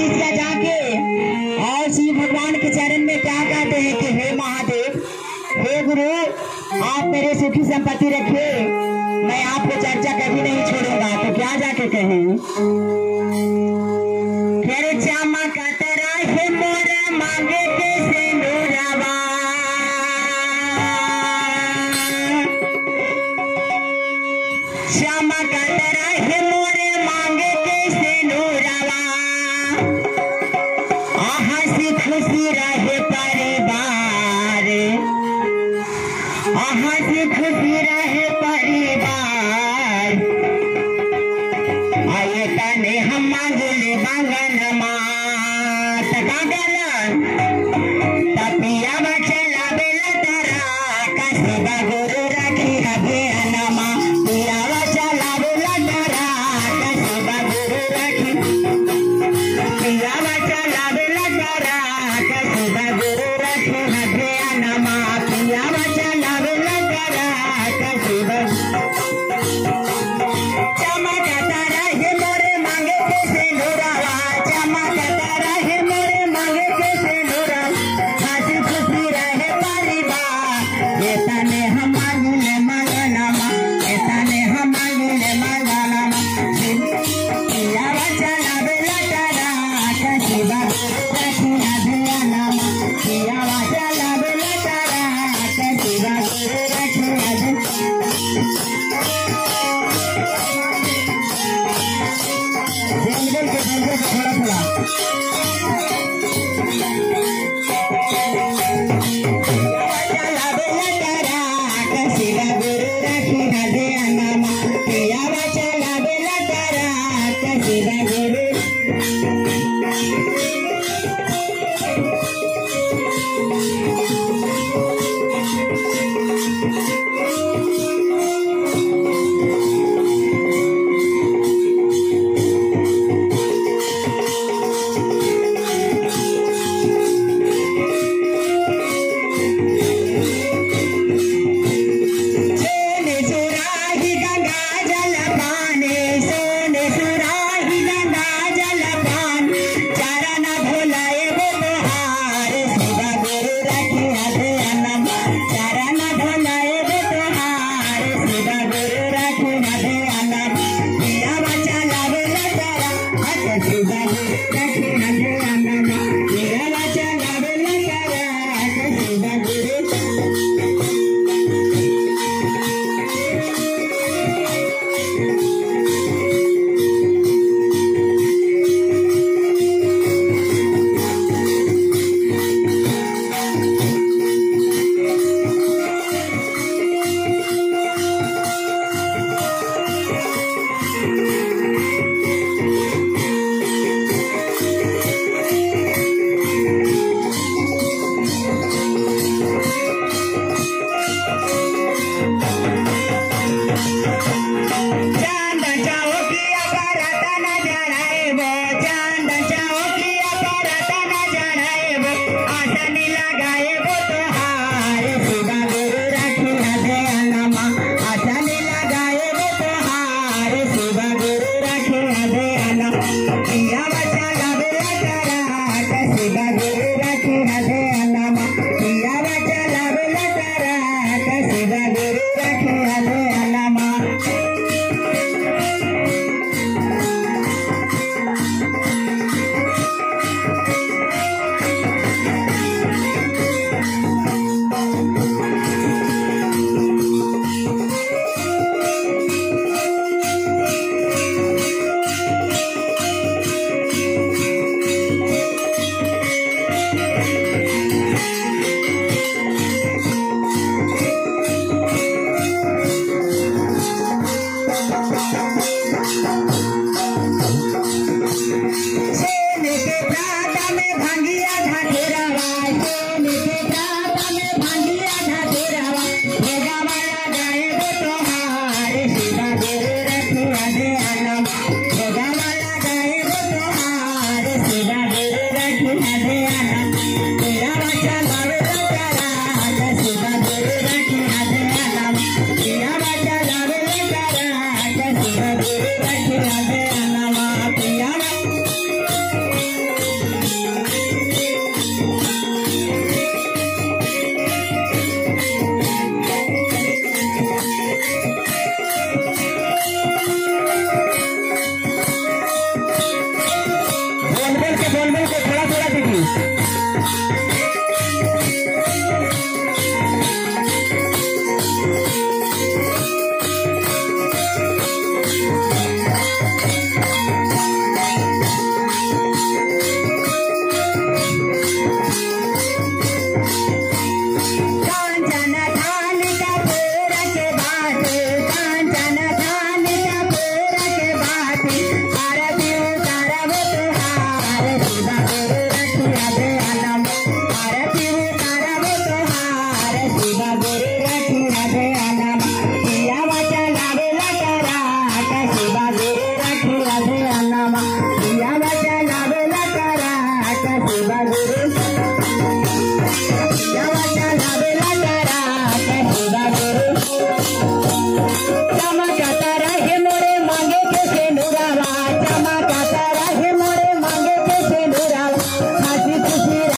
शिष्य जाके और शिव भगवान के चरण में क्या कहते हैं कि हे महादेव, हे गुरु, आप मेरे सुखी संपत्ति रखे, मैं आपको चर्चा कभी नहीं छोड़ूंगा। तो क्या जाके कहें, फिर चमकत रहे मोर मांगे के सिंदूरवा, चमकत रहे मोर मांगे के सिंदूरवा, हंसी खुशी रहे परिवार, हंसी खुशी रहे परिवार, आये तने हम मांगले मांगन मात का गलन, तपिया बचला बेला तारा कसबा गुरु रखी हबे अनमा, पिया बचला बेला तारा कसबा गुरु रखी, पिया बचला बेला तारा कसबा गुरु रखी हबे अनमा, पिया बचला बेला तारा कसबा। चमकता रहे मोरे मांगे के सिंदूरवा, चमकता रहे मोरे मांगे के सिंदूरवा, हंसी खुशी रहे परिवार, ये तने हम मांगले मंगनमा, ये तने हम मांगले मंगनमा, पिया बचला बेला तारा कसबा गुरु रखी हबे अनमा, पिया बचला बेला तारा कसबा गुरु रखी हबे। जंगल के जंगल से थोड़ा थोड़ा चला बेला तारा कसबा गुरु रखी हबे अनमा, पिया बचला बेला तारा कसबा गुरु। सोने सुराही गंगा जल पानी, सोने सुराही गंगा जल पानी, चरण भुलाए वो तोहार, शिवा गुरु रखी हबे अनमा, चरण भुलाए वो तोहार, शिवा गुरु रखी हबे अनमा, पिया बचला बेला तारा शिवा गुरु रखी हबे अनमा, पिया बचला बेला तारा शिवा गुरु। शिवा गुरु देवाच्या नावेला जरा शिवा गुरु